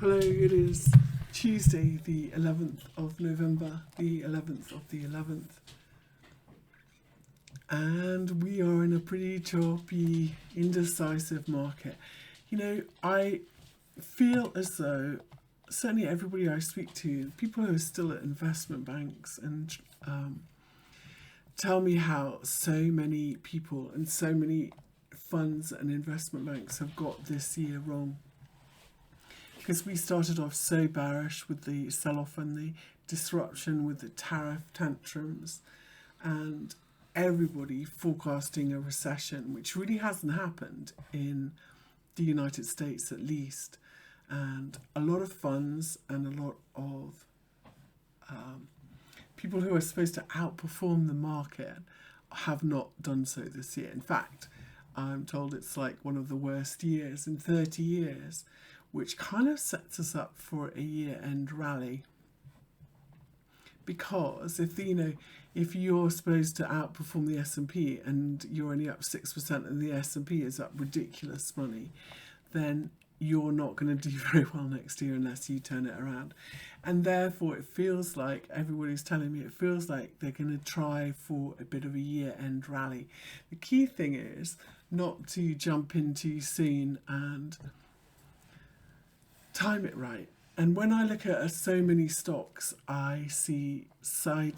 Hello, it is Tuesday, the 11th of November, the 11th of the 11th. And we are in a pretty choppy, indecisive market. You know, I feel as though certainly everybody I speak to, people who are still at investment banks and tell me how so many people and so many funds and investment banks have got this year wrong. Because we started off so bearish with the sell-off and the disruption with the tariff tantrums and everybody forecasting a recession, which really hasn't happened in the United States at least. And a lot of funds and a lot of people who are supposed to outperform the market have not done so this year. In fact, I'm told it's like one of the worst years in 30 years, which kind of sets us up for a year-end rally. Because if you're supposed to outperform the S&P and you're only up 6% and the S&P is up ridiculous money, then you're not going to do very well next year unless you turn it around. And therefore it feels like, everybody's telling me, it feels like they're going to try for a bit of a year-end rally. The key thing is not to jump in too soon and time it right. And when I look at so many stocks, I see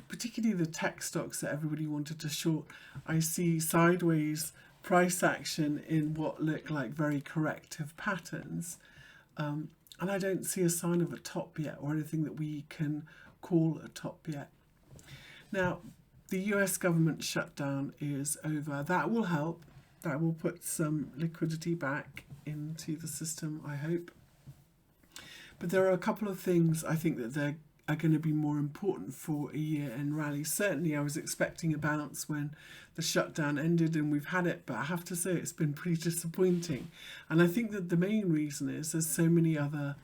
particularly the tech stocks that everybody wanted to short, I see sideways price action in what look like very corrective patterns. And I don't see a sign of a top yet or anything that we can call a top yet. Now, the US government shutdown is over. That will help. That will put some liquidity back into the system, I hope. But there are a couple of things I think that they are going to be more important for a year-end rally. Certainly I was expecting a bounce when the shutdown ended and we've had it, but I have to say it's been pretty disappointing. And I think that the main reason is there's so many other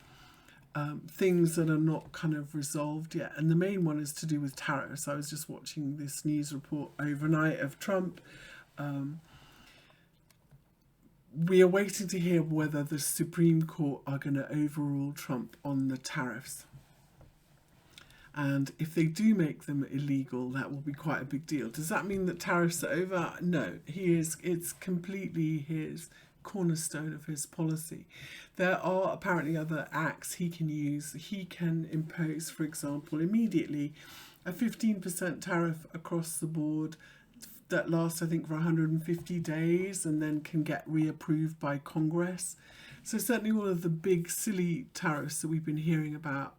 things that are not kind of resolved yet. And the main one is to do with tariffs. I was just watching this news report overnight of Trump. We are waiting to hear whether the Supreme Court are going to overrule Trump on the tariffs. And if they do make them illegal, that will be quite a big deal. Does that mean that tariffs are over? No, it's completely his cornerstone of his policy. There are apparently other acts he can use. He can impose, for example, immediately a 15% tariff across the board that lasts, I think, for 150 days and then can get reapproved by Congress. So certainly all of the big silly tariffs that we've been hearing about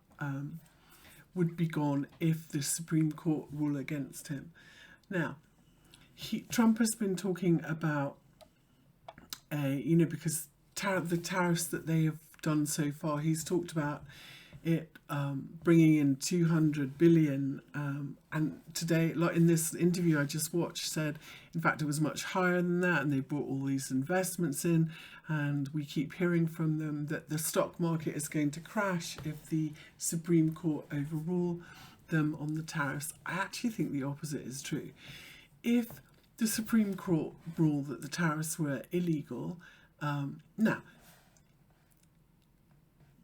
would be gone if the Supreme Court rule against him. Now, Trump has been talking about, because the tariffs that they have done so far, he's talked about it bringing in 200 billion and today, like in this interview I just watched, said in fact it was much higher than that, and they brought all these investments in, and we keep hearing from them that the stock market is going to crash if the Supreme Court overrule them on the tariffs. I actually think the opposite is true. If the Supreme Court ruled that the tariffs were illegal, now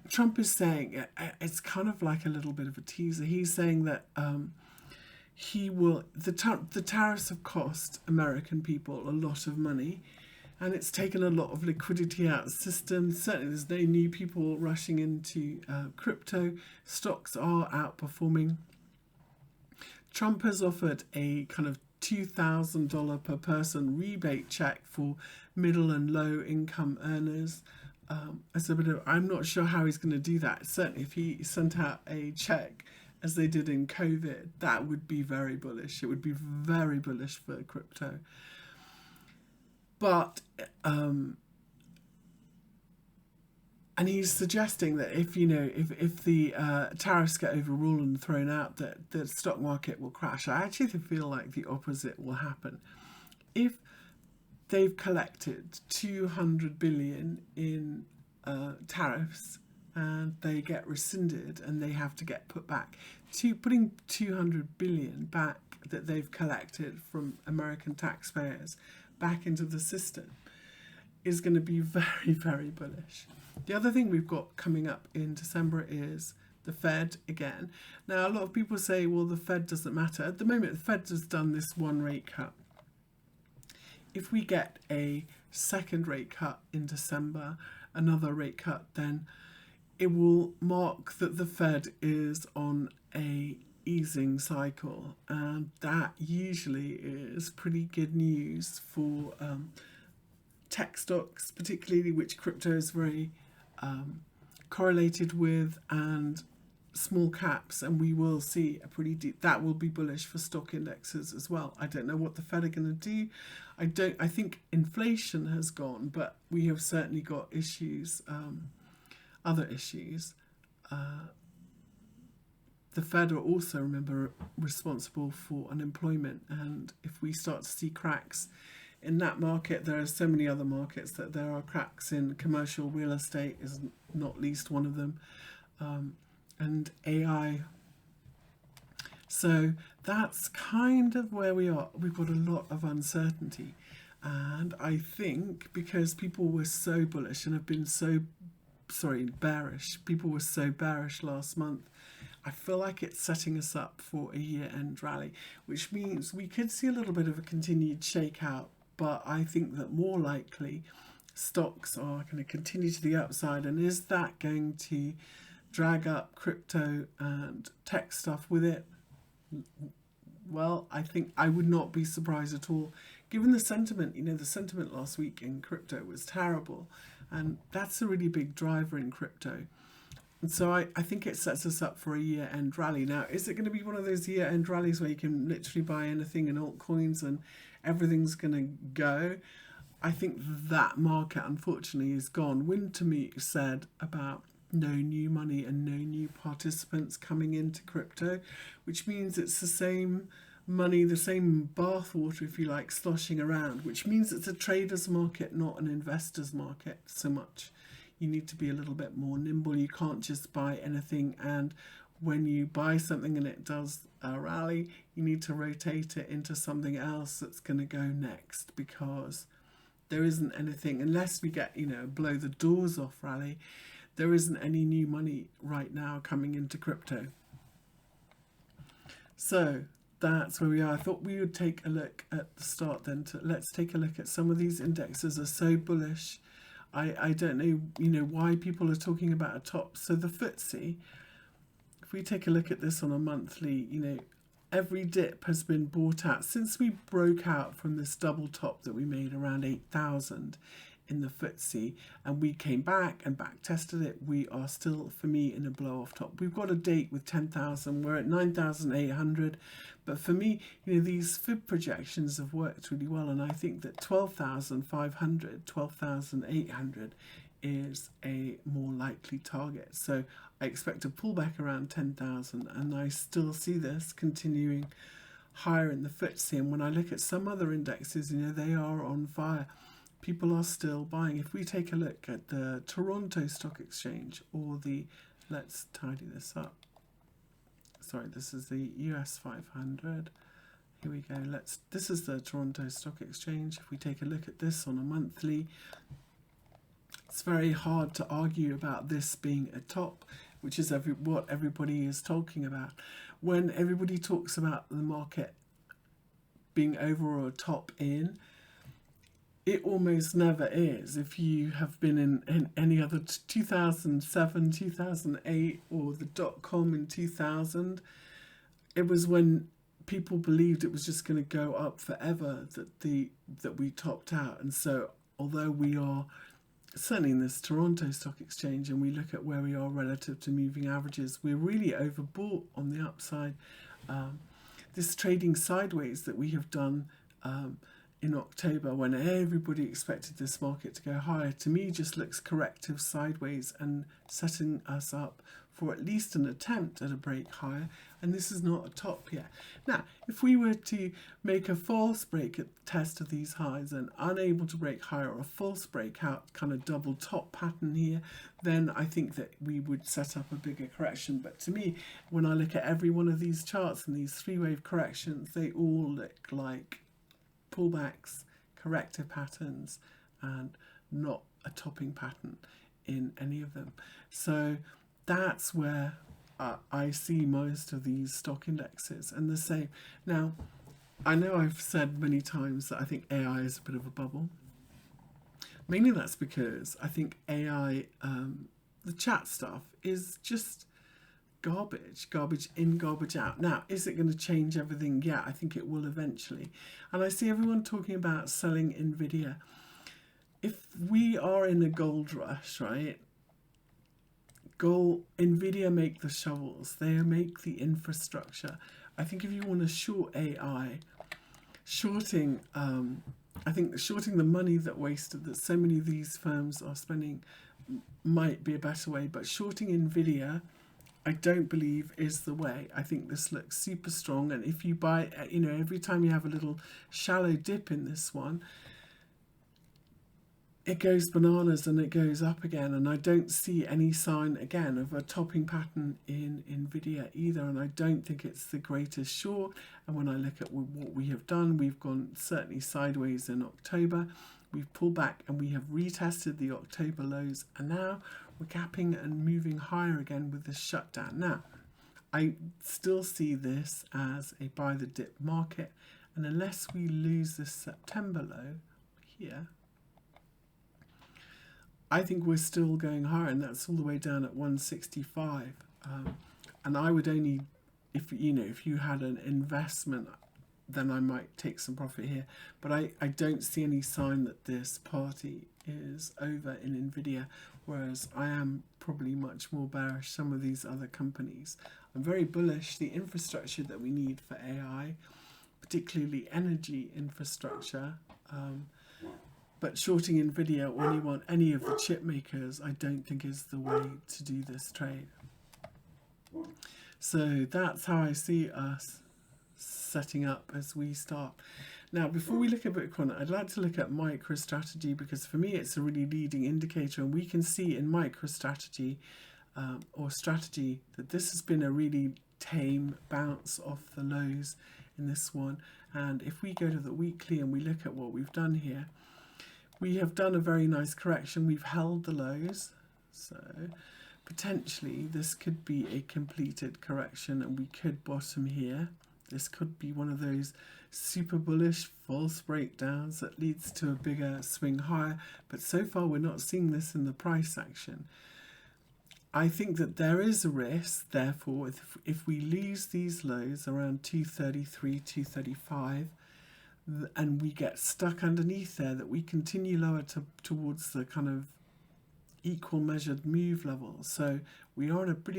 Trump is saying, it's kind of like a little bit of a teaser. He's saying that the tariffs have cost American people a lot of money, and it's taken a lot of liquidity out of the system. Certainly there's no new people rushing into crypto. Stocks are outperforming. Trump has offered a kind of $2,000 per person rebate check for middle and low income earners. As a bit of, I'm not sure how he's going to do that. Certainly if he sent out a check as they did in COVID, that would be very bullish. It would be very bullish for crypto. But and he's suggesting that if the tariffs get overruled and thrown out, that the stock market will crash. I actually feel like the opposite will happen. If they've collected 200 billion in tariffs and they get rescinded and they have to get put back, putting 200 billion back that they've collected from American taxpayers back into the system is going to be very, very bullish. The other thing we've got coming up in December is the Fed again. Now, a lot of people say, well, the Fed doesn't matter. At the moment, the Fed has done this one rate cut. If we get a second rate cut in December, another rate cut, then it will mark that the Fed is on a easing cycle, and that usually is pretty good news for tech stocks, particularly which crypto is very correlated with, and small caps, and we will see a pretty deep, that will be bullish for stock indexes as well. I don't know what the Fed are going to do. I think inflation has gone, but we have certainly got issues, other issues. The Fed are also, remember, responsible for unemployment, and if we start to see cracks in that market, there are so many other markets that there are cracks in. Commercial real estate is not least one of them, and AI. So that's kind of where we are. We've got a lot of uncertainty, and I think because people were so bullish and have been bearish, people were so bearish last month, I feel like it's setting us up for a year-end rally, which means we could see a little bit of a continued shakeout, but I think that more likely stocks are going to continue to the upside. And is that going to drag up crypto and tech stuff with it? Well, I think I would not be surprised at all, given the sentiment. The sentiment last week in crypto was terrible, and that's a really big driver in crypto. And so I think it sets us up for a year-end rally. Now, is it going to be one of those year-end rallies where you can literally buy anything in altcoins and everything's going to go? I think that market, unfortunately, is gone. Wintermeet said about no new money and no new participants coming into crypto, which means it's the same money, the same bathwater, if you like, sloshing around, which means it's a trader's market, not an investor's market so much. You need to be a little bit more nimble. You can't just buy anything, and when you buy something and it does a rally, you need to rotate it into something else that's going to go next, because there isn't anything, unless we get, blow the doors off rally, there isn't any new money right now coming into crypto. So that's where we are. I thought we would take a look at the start then. Let's take a look at some of these indexes are so bullish. I don't know, why people are talking about a top. So the FTSE, if we take a look at this on a monthly, every dip has been bought out since we broke out from this double top that we made around 8,000 in the FTSE, and we came back and back tested it. We are still, for me, in a blow off top. We've got a date with 10,000. We're at 9,800. But for me, these fib projections have worked really well, and I think that 12,500, 12,800 is a more likely target. So I expect a pullback around 10,000, and I still see this continuing higher in the FTSE. And when I look at some other indexes, they are on fire. People are still buying. If we take a look at the Toronto Stock Exchange, or let's tidy this up. Sorry, this is the US 500. Here we go. This is the Toronto Stock Exchange. If we take a look at this on a monthly, it's very hard to argue about this being a top, which is what everybody is talking about. When everybody talks about the market being over or top in, it almost never is. If you have been in any other 2007, 2008, or the dot-com in 2000, it was when people believed it was just going to go up forever that we topped out. And so although we are certainly in this Toronto Stock Exchange and we look at where we are relative to moving averages, we're really overbought on the upside. This trading sideways that we have done in October, when everybody expected this market to go higher, to me just looks corrective sideways and setting us up for at least an attempt at a break higher, and this is not a top yet. Now, if we were to make a false break at the test of these highs and unable to break higher, or a false breakout kind of double top pattern here, then I think that we would set up a bigger correction. But to me, when I look at every one of these charts and these three-wave corrections, they all look like pullbacks, corrective patterns, and not a topping pattern in any of them. So that's where I see most of these stock indexes, and the same. Now, I know I've said many times that I think AI is a bit of a bubble. Mainly that's because I think AI, the chat stuff, is just garbage in, garbage out. Now, is it going to change everything? Yeah, I think it will eventually. And I see everyone talking about selling NVDA. If we are in a gold rush, right? NVIDIA make the shovels, they make the infrastructure. I think if you want to short AI, shorting, I think shorting the money that so many of these firms are spending might be a better way, but shorting NVIDIA, I don't believe is the way. I think this looks super strong, and if you buy, every time you have a little shallow dip in this one, it goes bananas and it goes up again, and I don't see any sign again of a topping pattern in NVIDIA either, and I don't think it's the greatest short. And when I look at what we have done, we've gone certainly sideways in October, we've pulled back and we have retested the October lows, and now we're gapping and moving higher again with this shutdown. Now, I still see this as a buy the dip market, and unless we lose this September low here, I think we're still going higher, and that's all the way down at 165. And I would only, if you had an investment, then I might take some profit here. But I don't see any sign that this party is over in NVIDIA, whereas I am probably much more bearish some of these other companies. I'm very bullish the infrastructure that we need for AI, particularly energy infrastructure. But shorting NVIDIA when you want any of the chip makers, I don't think is the way to do this trade. So that's how I see us setting up as we start. Now, before we look at Bitcoin, I'd like to look at MicroStrategy, because for me it's a really leading indicator, and we can see in MicroStrategy or strategy that this has been a really tame bounce off the lows in this one. And if we go to the weekly and we look at what we've done here, we have done a very nice correction. We've held the lows, so potentially this could be a completed correction and we could bottom here. This could be one of those super bullish false breakdowns that leads to a bigger swing higher, but so far we're not seeing this in the price action. I think that there is a risk, therefore, if we lose these lows around 233, 235, and we get stuck underneath there, that we continue lower towards the kind of equal measured move level. So we are in a bit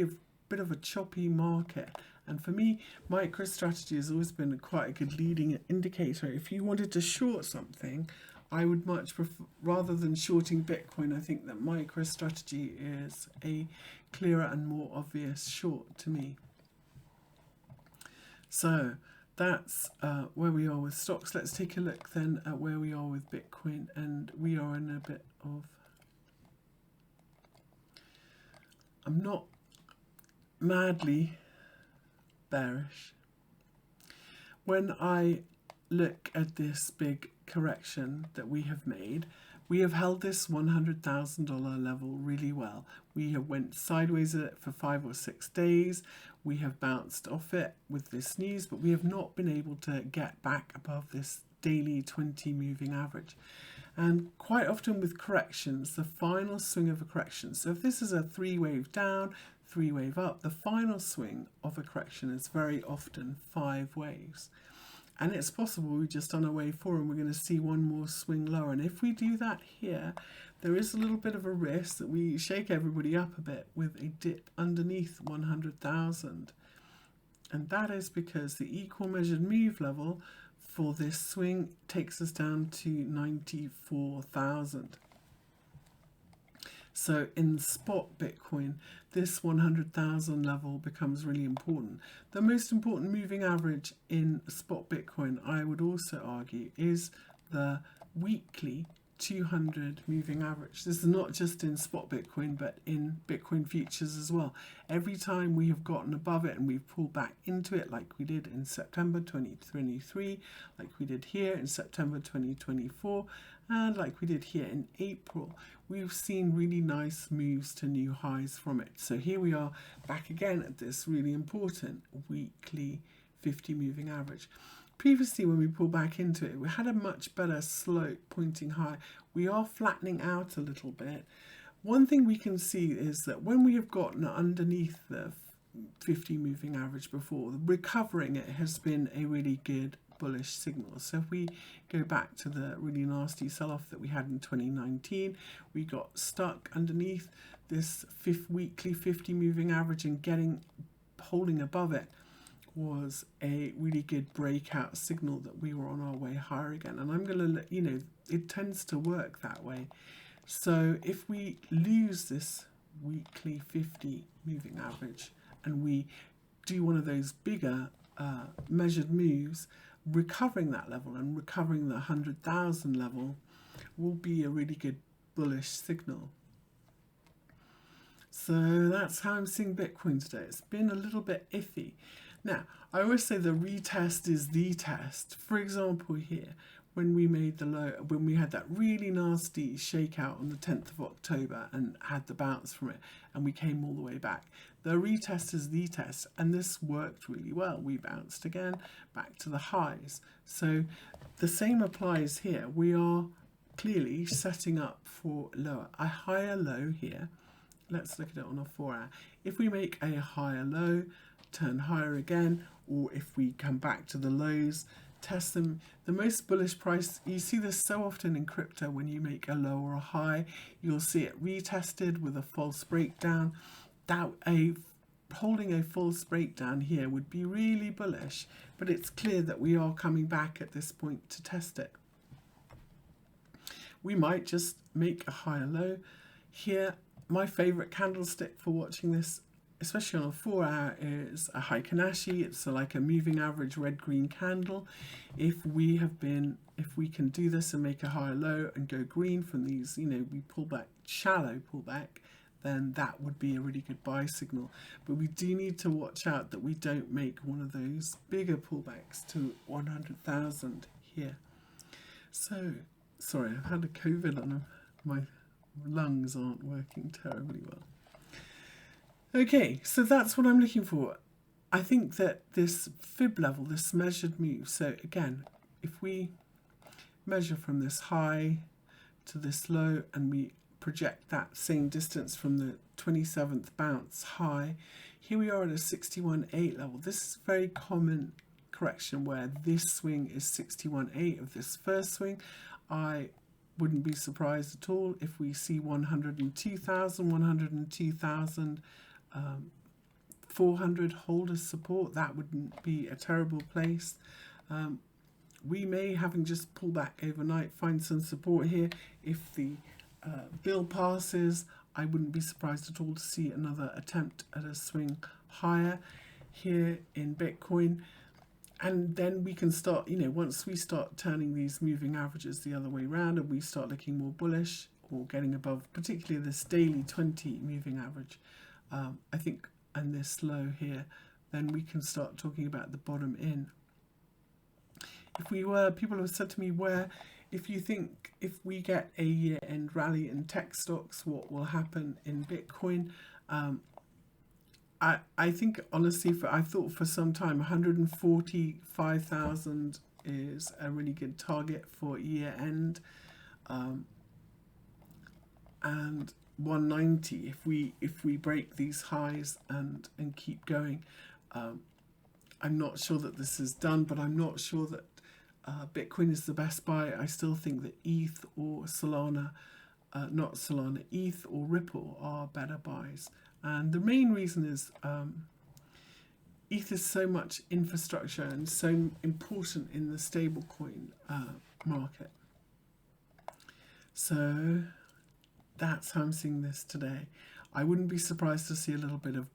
of a choppy market. And for me, MicroStrategy has always been quite a good leading indicator. If you wanted to short something, I would much prefer, rather than shorting Bitcoin, I think that MicroStrategy is a clearer and more obvious short to me. So that's where we are with stocks. Let's take a look then at where we are with Bitcoin, and we are in a bit of, I'm not madly bearish. When I look at this big correction that we have made, we have held this $100,000 level really well. We have went sideways at it for 5 or 6 days. We have bounced off it with this news, but we have not been able to get back above this daily 20 moving average. And quite often with corrections, the final swing of a correction, so if this is a 3-wave down, 3-wave up, the final swing of a correction is very often 5 waves. And it's possible we've just done a wave 4 and we're going to see one more swing lower. And if we do that here, there is a little bit of a risk that we shake everybody up a bit with a dip underneath 100,000. And that is because the equal measured move level for this swing takes us down to 94,000. So in spot Bitcoin, this 100,000 level becomes really important. The most important moving average in spot Bitcoin, I would also argue, is the weekly 200 moving average. This is not just in spot Bitcoin, but in Bitcoin futures as well. Every time we have gotten above it and we've pulled back into it, like we did in September 2023, like we did here in September 2024, and like we did here in April, we've seen really nice moves to new highs from it. So here we are back again at this really important weekly 50 moving average. Previously, when we pulled back into it, we had a much better slope pointing high. We are flattening out a little bit. One thing we can see is that when we have gotten underneath the 50 moving average before, recovering it has been a really good bullish signal. So if we go back to the really nasty sell-off that we had in 2019, we got stuck underneath this weekly 50 moving average, and holding above it was a really good breakout signal that we were on our way higher again. And I'm going to let you know, it tends to work that way. So if we lose this weekly 50 moving average and we do one of those bigger measured moves, recovering that level and recovering the 100,000 level will be a really good bullish signal. So that's how I'm seeing Bitcoin today. It's been a little bit iffy. Now, I always say the retest is the test. For example, here, when we made the low, when we had that really nasty shakeout on the 10th of October and had the bounce from it, and we came all the way back. The retest is the test, and this worked really well. We bounced again back to the highs. So the same applies here. We are clearly setting up for a higher low here. Let's look at it on a 4 hour. If we make a higher low, turn higher again, or if we come back to the lows, test them. The most bullish price, you see this so often in crypto, when you make a low or a high, you'll see it retested with a false breakdown. Holding a false breakdown here would be really bullish, but it's clear that we are coming back at this point to test it. We might just make a higher low here. My favorite candlestick for watching this, especially on a 4 hour, is a Heikinashi. It's like a moving average red-green candle. If we can do this and make a higher low and go green from these, we pull back, shallow pullback, then that would be a really good buy signal. But we do need to watch out that we don't make one of those bigger pullbacks to 100,000 here. So, sorry, I've had a COVID and my lungs aren't working terribly well. Okay, so that's what I'm looking for. I think that this fib level, this measured move, so again, if we measure from this high to this low and we project that same distance from the 27th bounce high, here we are at a 61.8 level. This is a very common correction where this swing is 61.8 of this first swing. I wouldn't be surprised at all if we see 102,000, 102,000. 400 hold as support. That wouldn't be a terrible place. We may, having just pulled back overnight, find some support here. If the bill passes, I wouldn't be surprised at all to see another attempt at a swing higher here in Bitcoin. And then we can start, once we start turning these moving averages the other way around and we start looking more bullish or getting above, particularly this daily 20 moving average, I think, and this low here, then we can start talking about the bottom in. People have said to me, if we get a year-end rally in tech stocks, what will happen in Bitcoin? I think, honestly, I've thought for some time 145,000 is a really good target for year-end. And 190 if we break these highs and keep going. I'm not sure that this is done, but I'm not sure that Bitcoin is the best buy. I still think that ETH or ETH or Ripple are better buys. And the main reason is ETH is so much infrastructure and so important in the stablecoin market. So that's how I'm seeing this today. I wouldn't be surprised to see a little bit of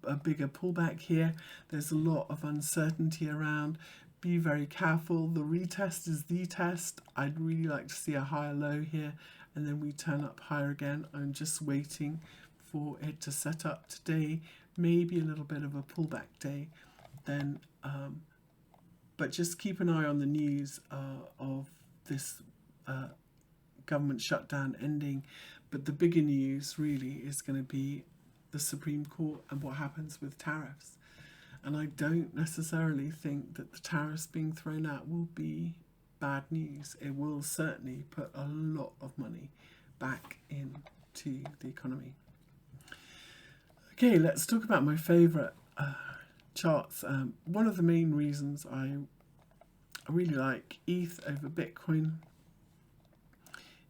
a bigger pullback here. There's a lot of uncertainty around. be very careful. The retest is the test. I'd really like to see a higher low here, and then we turn up higher again. I'm just waiting for it to set up today, maybe a little bit of a pullback day. Then, but just keep an eye on the news of this government shutdown ending. But the bigger news really is going to be the Supreme Court and what happens with tariffs. And I don't necessarily think that the tariffs being thrown out will be bad news. It will certainly put a lot of money back into the economy. Okay, let's talk about my favourite charts. One of the main reasons I really like ETH over Bitcoin.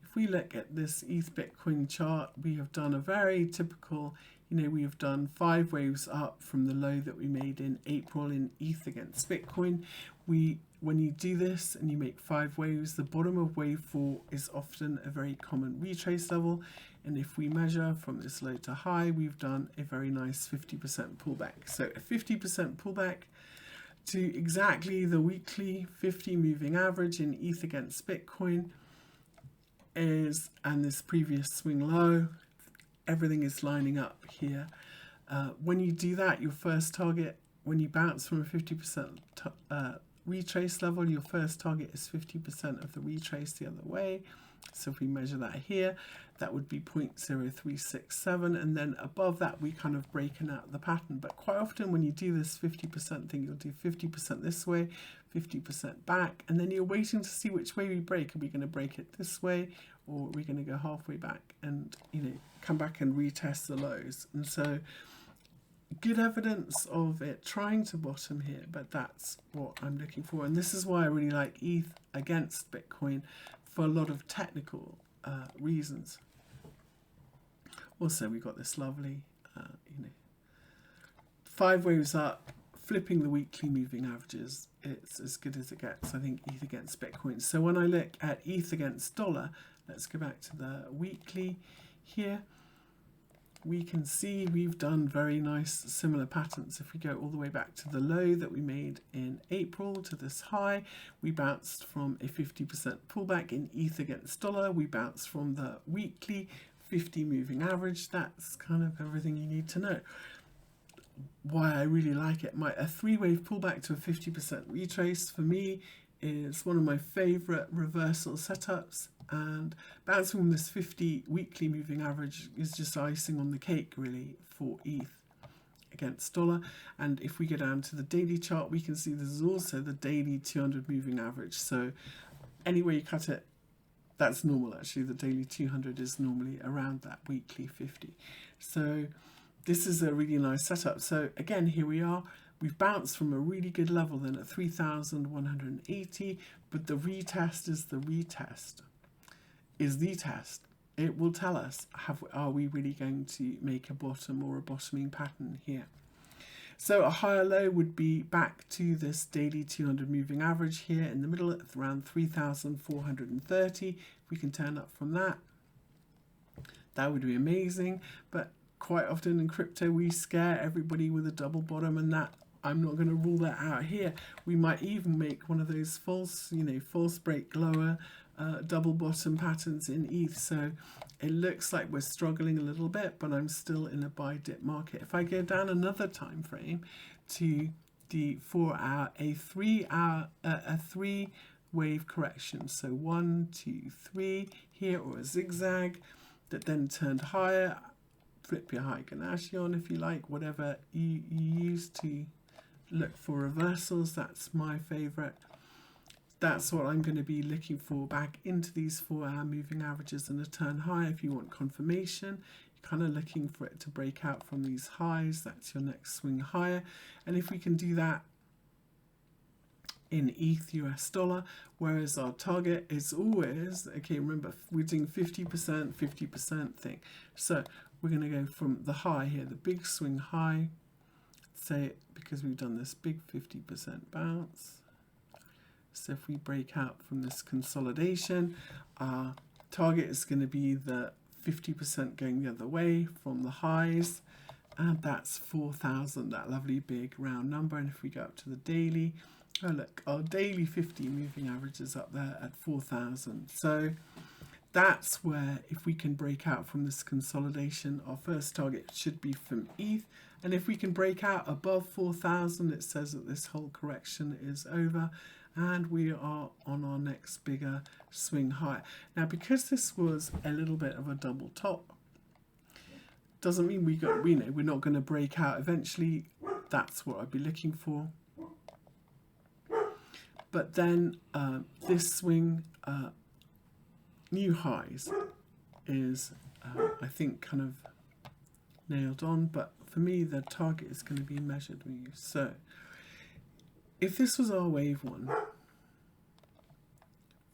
If we look at this ETH Bitcoin chart, we have done a very typical, we have done 5 waves up from the low that we made in April in ETH against Bitcoin. When you do this and you make 5 waves, the bottom of wave 4 is often a very common retrace level. And if we measure from this low to high, we've done a very nice 50% pullback. So a 50% pullback to exactly the weekly 50 moving average in ETH against Bitcoin is, and this previous swing low, everything is lining up here. When you do that, your first target, when you bounce from a 50% retrace level, your first target is 50% of the retrace the other way. So if we measure that here, that would be 0.0367, and then above that we kind of breaking out the pattern. But quite often when you do this 50% thing, you'll do 50% this way, 50% back, and then you're waiting to see which way we break. Are we going to break it this way, or are we going to go halfway back and come back and retest the lows? And so good evidence of it trying to bottom here, but that's what I'm looking for. And this is why I really like ETH against Bitcoin, for a lot of technical reasons. Also, we got this lovely 5 waves up, flipping the weekly moving averages. It's as good as it gets, I think, ETH against Bitcoin. So when I look at ETH against dollar, let's go back to the weekly here. We can see we've done very nice similar patterns. If we go all the way back to the low that we made in April to this high, we bounced from a 50% pullback in ETH against dollar. We bounced from the weekly 50 moving average. That's kind of everything you need to know. Why I really like it. A 3-wave pullback to a 50% retrace for me is one of my favorite reversal setups, and bouncing from this 50 weekly moving average is just icing on the cake really for ETH against dollar. And if we go down to the daily chart, we can see this is also the daily 200 moving average. So anywhere you cut it, that's normal. Actually, the daily 200 is normally around that weekly 50. So this is a really nice setup. So again, here we are. We've bounced from a really good level then at 3,180, but the retest is the retest, is the test. It will tell us, are we really going to make a bottom or a bottoming pattern here? So a higher low would be back to this daily 200 moving average here in the middle at around 3,430. If we can turn up from that, that would be amazing. But quite often in crypto, we scare everybody with a double bottom, and that I'm not going to rule that out here. We might even make one of those false break lower double bottom patterns in ETH. So it looks like we're struggling a little bit, but I'm still in a buy dip market. If I go down another time frame to the 4-hour, a 3-wave correction. So 1, 2, 3 here, or a zigzag that then turned higher. Flip your Heikin-Ashi on if you like, whatever you use to look for reversals. That's my favorite. That's what I'm going to be looking for back into these 4-hour moving averages and a turn high. If you want confirmation, you're kind of looking for it to break out from these highs. That's your next swing higher. And if we can do that in ETH US dollar, whereas our target is always, okay, remember, we're doing 50% thing. So we're going to go from the high here, the big swing high, say, because we've done this big 50% bounce. So if we break out from this consolidation, our target is going to be the 50% going the other way from the highs, and that's 4,000, that lovely big round number. And if we go up to the daily, Oh look, our daily 50 moving average is up there at 4,000. So that's where, if we can break out from this consolidation, our first target should be from ETH. And if we can break out above 4,000, it says that this whole correction is over and we are on our next bigger swing higher. Now, because this was a little bit of a double top, doesn't mean we're not going to break out eventually. That's what I'd be looking for. But then this swing new highs is, I think, kind of nailed on. But for me, the target is going to be measured moves. So if this was our wave one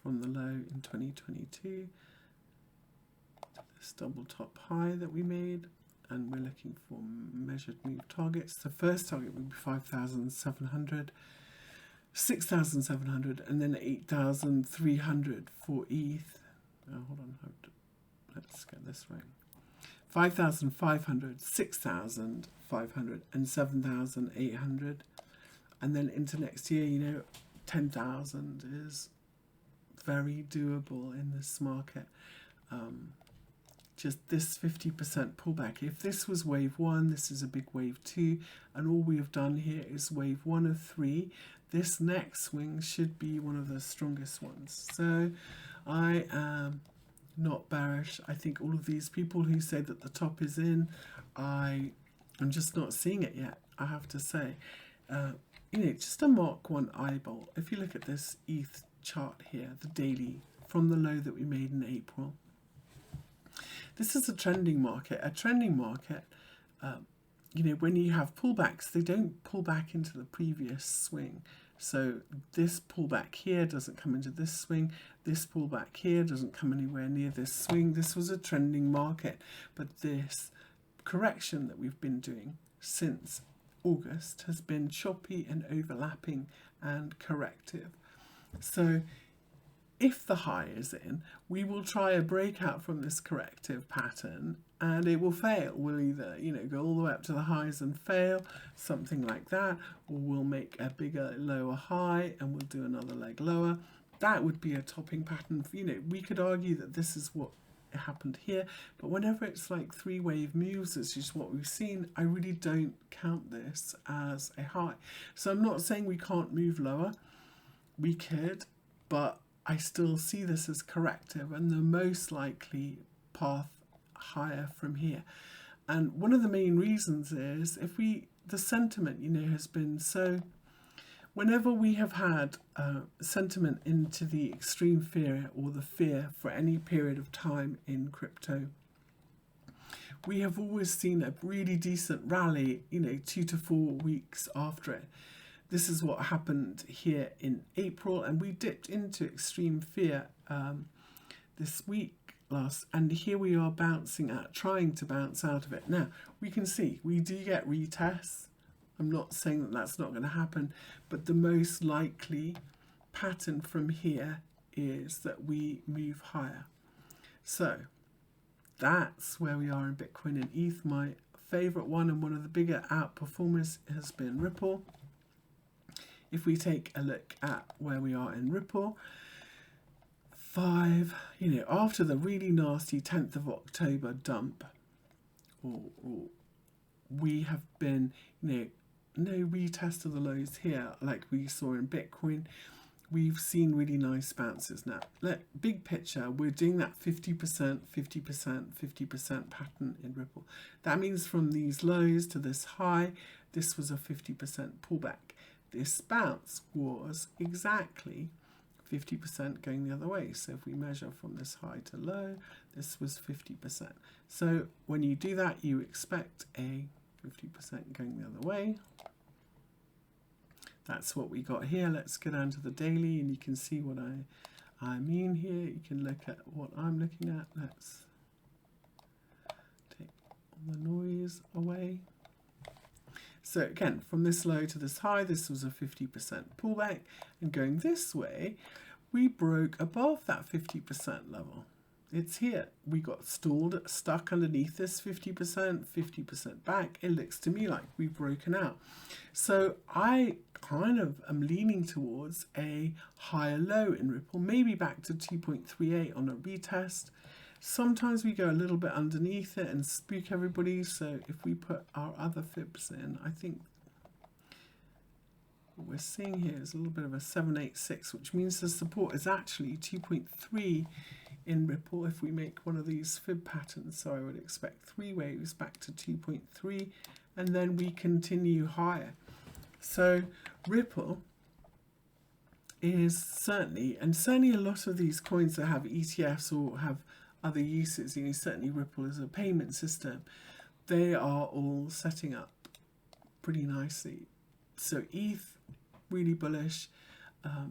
from the low in 2022, this double top high that we made, and we're looking for measured move targets. The first target would be 5,700, 6,700, and then 8,300 for ETH. Oh, hold on, let's get this right. 5,500, 6,500, and 7,800. And then into next year, you know, 10,000 is very doable in this market. Just this 50% pullback. If this was wave one, this is a big wave two, and all we have done here is wave one of three. This next swing should be one of the strongest ones. So I am not bearish. I think all of these people who say that the top is in, I'm just not seeing it yet, I have to say. You know, just a Mark 1 eyeball. If you look at this ETH chart here, the daily, from the low that we made in April, this is a trending market. A trending market, you know, when you have pullbacks, they don't pull back into the previous swing. So this pullback here doesn't come into this swing. This pullback here doesn't come anywhere near this swing. This was a trending market. But this correction that we've been doing since August has been choppy and overlapping and corrective. So if the high is in, we will try a breakout from this corrective pattern and it will fail. We'll either, you know, go all the way up to the highs and fail, something like that, or we'll make a bigger lower high and we'll do another leg lower. That would be a topping pattern. You know, we could argue that this is what happened here, but whenever it's like three wave moves, it's just what we've seen, I really don't count this as a high. So I'm not saying we can't move lower. We could, but I still see this as corrective and the most likely path higher from here. And one of the main reasons is the sentiment, you know, has been so, whenever we have had sentiment into the extreme fear or the fear for any period of time in crypto, we have always seen a really decent rally, you know, 2 to 4 weeks after it. This is what happened here in April, and we dipped into extreme fear this week and here we are trying to bounce out of it. Now, we can see we do get retests. I'm not saying that that's not going to happen, but the most likely pattern from here is that we move higher. So that's where we are in Bitcoin and ETH. My favorite one and one of the bigger outperformers has been Ripple. If we take a look at where we are in Ripple, you know, after the really nasty 10th of October dump, we have been, you know, no retest of the lows here like we saw in Bitcoin. We've seen really nice bounces. Now, big picture, we're doing that 50%, 50%, 50% pattern in Ripple. That means from these lows to this high, this was a 50% pullback. This bounce was exactly 50% going the other way. So if we measure from this high to low, this was 50%. So when you do that, you expect a 50% going the other way. That's what we got here. Let's go down to the daily and you can see what I mean here. You can look at what I'm looking at. Let's take all the noise away. So again, from this low to this high, this was a 50% pullback, and going this way, we broke above that 50% level. it's here. We got stalled, stuck underneath this 50%, 50% back. It looks to me like we've broken out. So I kind of am leaning towards a higher low in Ripple, maybe back to 2.38 on a retest. Sometimes we go a little bit underneath it and spook everybody. So if we put our other fibs in, I think what we're seeing here is a little bit of a 786, which means the support is actually 2.3 in Ripple if we make one of these fib patterns. So I would expect 3 waves back to 2.3 and then we continue higher. So Ripple is certainly a lot of these coins that have ETFs or have other uses, certainly Ripple is a payment system, they are all setting up pretty nicely. So ETH really bullish,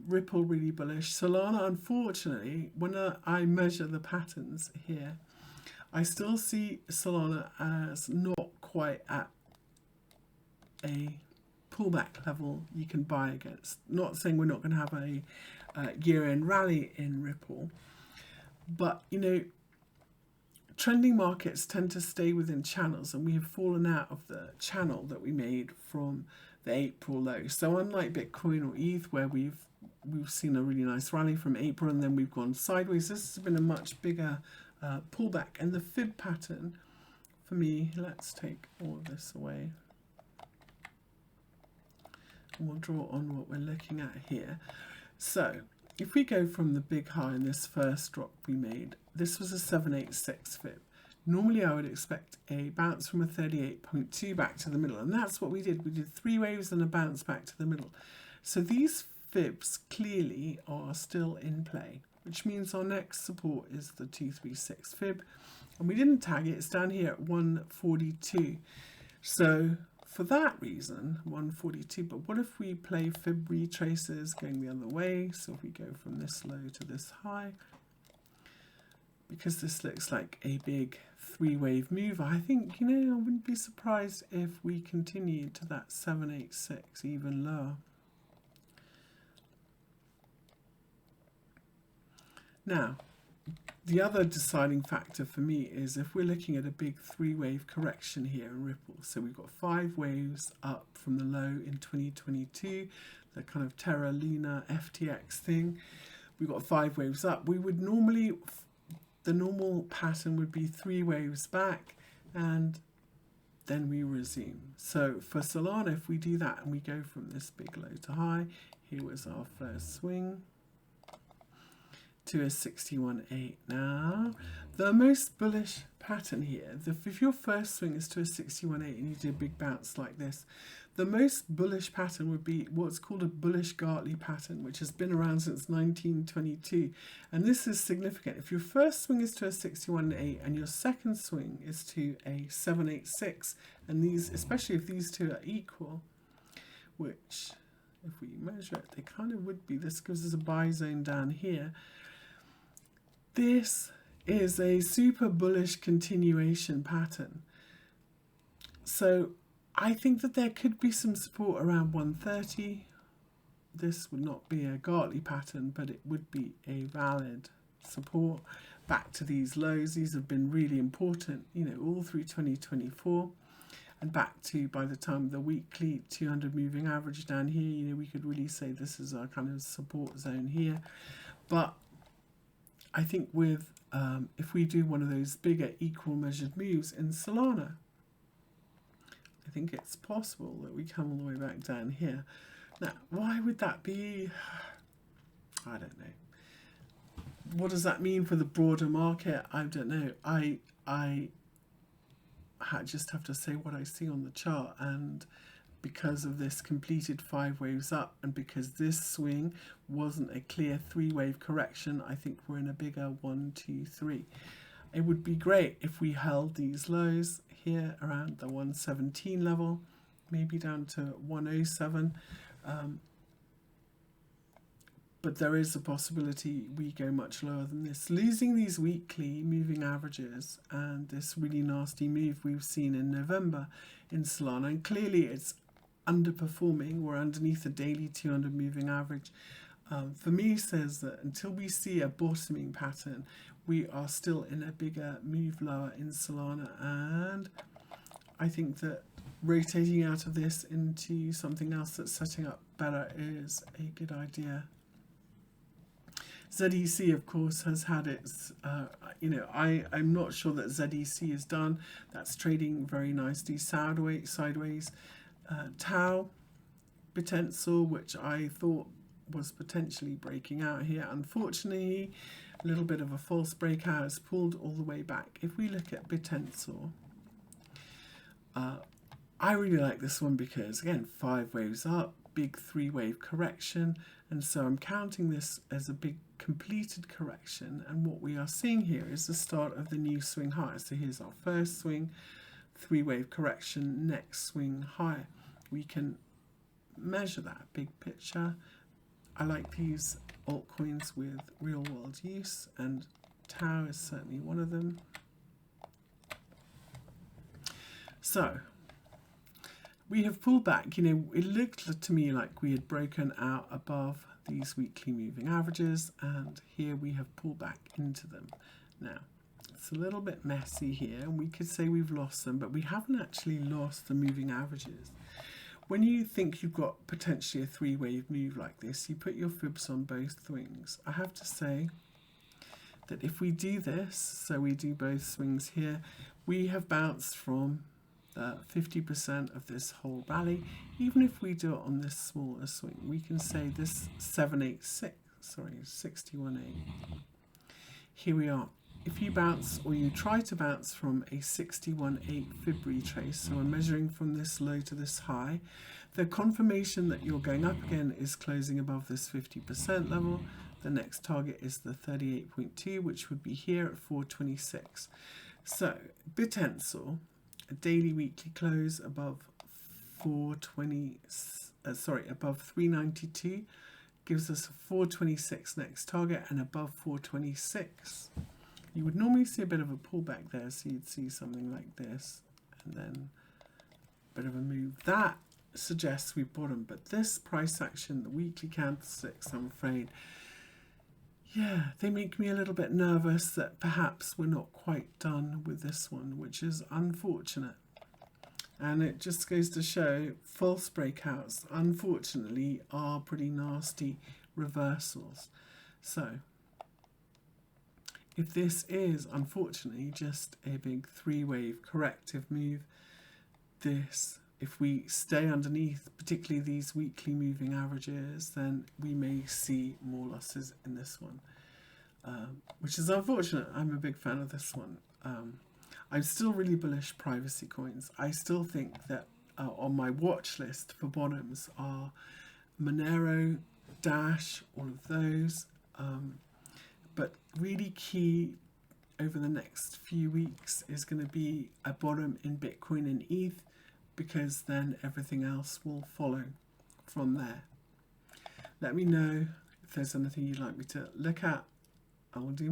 Ripple really bullish. Solana, unfortunately, when I measure the patterns here, I still see Solana as not quite at a pullback level you can buy against. Not saying we're not going to have a year-end rally in Ripple, but trending markets tend to stay within channels, and we have fallen out of the channel that we made from the April low. So unlike Bitcoin or ETH, where we've seen a really nice rally from April and then we've gone sideways, this has been a much bigger pullback. And the fib pattern, for me, let's take all of this away. And we'll draw on what we're looking at here. So if we go from the big high in this first drop we made, this was a 786 fib. Normally I would expect a bounce from a 38.2 back to the middle, and that's what we did. We did 3 waves and a bounce back to the middle. So these fibs clearly are still in play, which means our next support is the 236 fib, and we didn't tag it. It's down here at 142. So for that reason, 142. But what if we play fib retraces going the other way? So if we go from this low to this high, because this looks like a big 3-wave move, I think, I wouldn't be surprised if we continued to that 786, even lower. Now, the other deciding factor for me is if we're looking at a big 3-wave correction here in Ripple. So we've got 5 waves up from the low in 2022, the kind of Terra Luna FTX thing. We've got 5 waves up. We would normally, the normal pattern would be 3 waves back and then we resume. So for Solana, if we do that and we go from this big low to high, here was our first swing to a 61.8. Now, the most bullish pattern here, if your first swing is to a 61.8 and you do a big bounce like this, the most bullish pattern would be what's called a bullish Gartley pattern, which has been around since 1922. And this is significant. If your first swing is to a 61.8 and your second swing is to a 786, and these, especially if these two are equal, which if we measure it, they kind of would be. This gives us a buy zone down here. This is a super bullish continuation pattern. So I think that there could be some support around 130. This would not be a Gartley pattern, but it would be a valid support back to these lows. These have been really important, all through 2024. And back to, by the time the weekly 200 moving average down here, we could really say this is our kind of support zone here. But I think with, if we do one of those bigger equal measured moves in Solana, I think it's possible that we come all the way back down here. Now, why would that be? I don't know. What does that mean for the broader market? I don't know. I just have to say what I see on the chart, and because of this completed 5 waves up, and because this swing wasn't a clear 3-wave correction, I think we're in a bigger 1, 2, 3. It would be great if we held these lows here around the 117 level, maybe down to 107. But there is a possibility we go much lower than this. Losing these weekly moving averages and this really nasty move we've seen in November in Solana, and clearly it's underperforming. We're underneath the daily 200 moving average. For me, says that until we see a bottoming pattern, we are still in a bigger move lower in Solana, and I think that rotating out of this into something else that's setting up better is a good idea. ZEC, of course, has had its, I'm not sure that ZEC is done. That's trading very nicely sideways. Tau, Bitensor, which I thought was potentially breaking out here. Unfortunately, a little bit of a false breakout has pulled all the way back. If we look at Bitensor, I really like this one because, again, 5 waves up, big 3-wave correction, and so I'm counting this as a big completed correction, and what we are seeing here is the start of the new swing higher. So here's our first swing, 3-wave correction, next swing higher. We can measure that big picture. I like these altcoins with real world use, and Tau is certainly one of them. So we have pulled back. It looked to me like we had broken out above these weekly moving averages, and here we have pulled back into them. Now, it's a little bit messy here, and we could say we've lost them, but we haven't actually lost the moving averages. When you think you've got potentially a 3-wave move like this, you put your fibs on both swings. I have to say that if we do this, so we do both swings here, we have bounced from 50% of this whole rally. Even if we do it on this smaller swing, we can say this 61.8. Here we are. If you bounce, or you try to bounce from a 61.8 fib retrace, so we're measuring from this low to this high, the confirmation that you're going up again is closing above this 50% level. The next target is the 38.2, which would be here at 426. So Bitensor, a daily weekly close above above 392 gives us a 426 next target, and above 426 you would normally see a bit of a pullback there, so you'd see something like this and then a bit of a move. That suggests we bottom, but this price action, the weekly candlesticks, I'm afraid, yeah, they make me a little bit nervous that perhaps we're not quite done with this one, which is unfortunate. And it just goes to show false breakouts, unfortunately, are pretty nasty reversals. So if this is, unfortunately, just a big 3-wave corrective move, if we stay underneath, particularly these weekly moving averages, then we may see more losses in this one, which is unfortunate. I'm a big fan of this one. I'm still really bullish privacy coins. I still think that on my watch list for bottoms are Monero, Dash, all of those. But really key over the next few weeks is going to be a bottom in Bitcoin and ETH, because then everything else will follow from there. Let me know if there's anything you'd like me to look at. I will do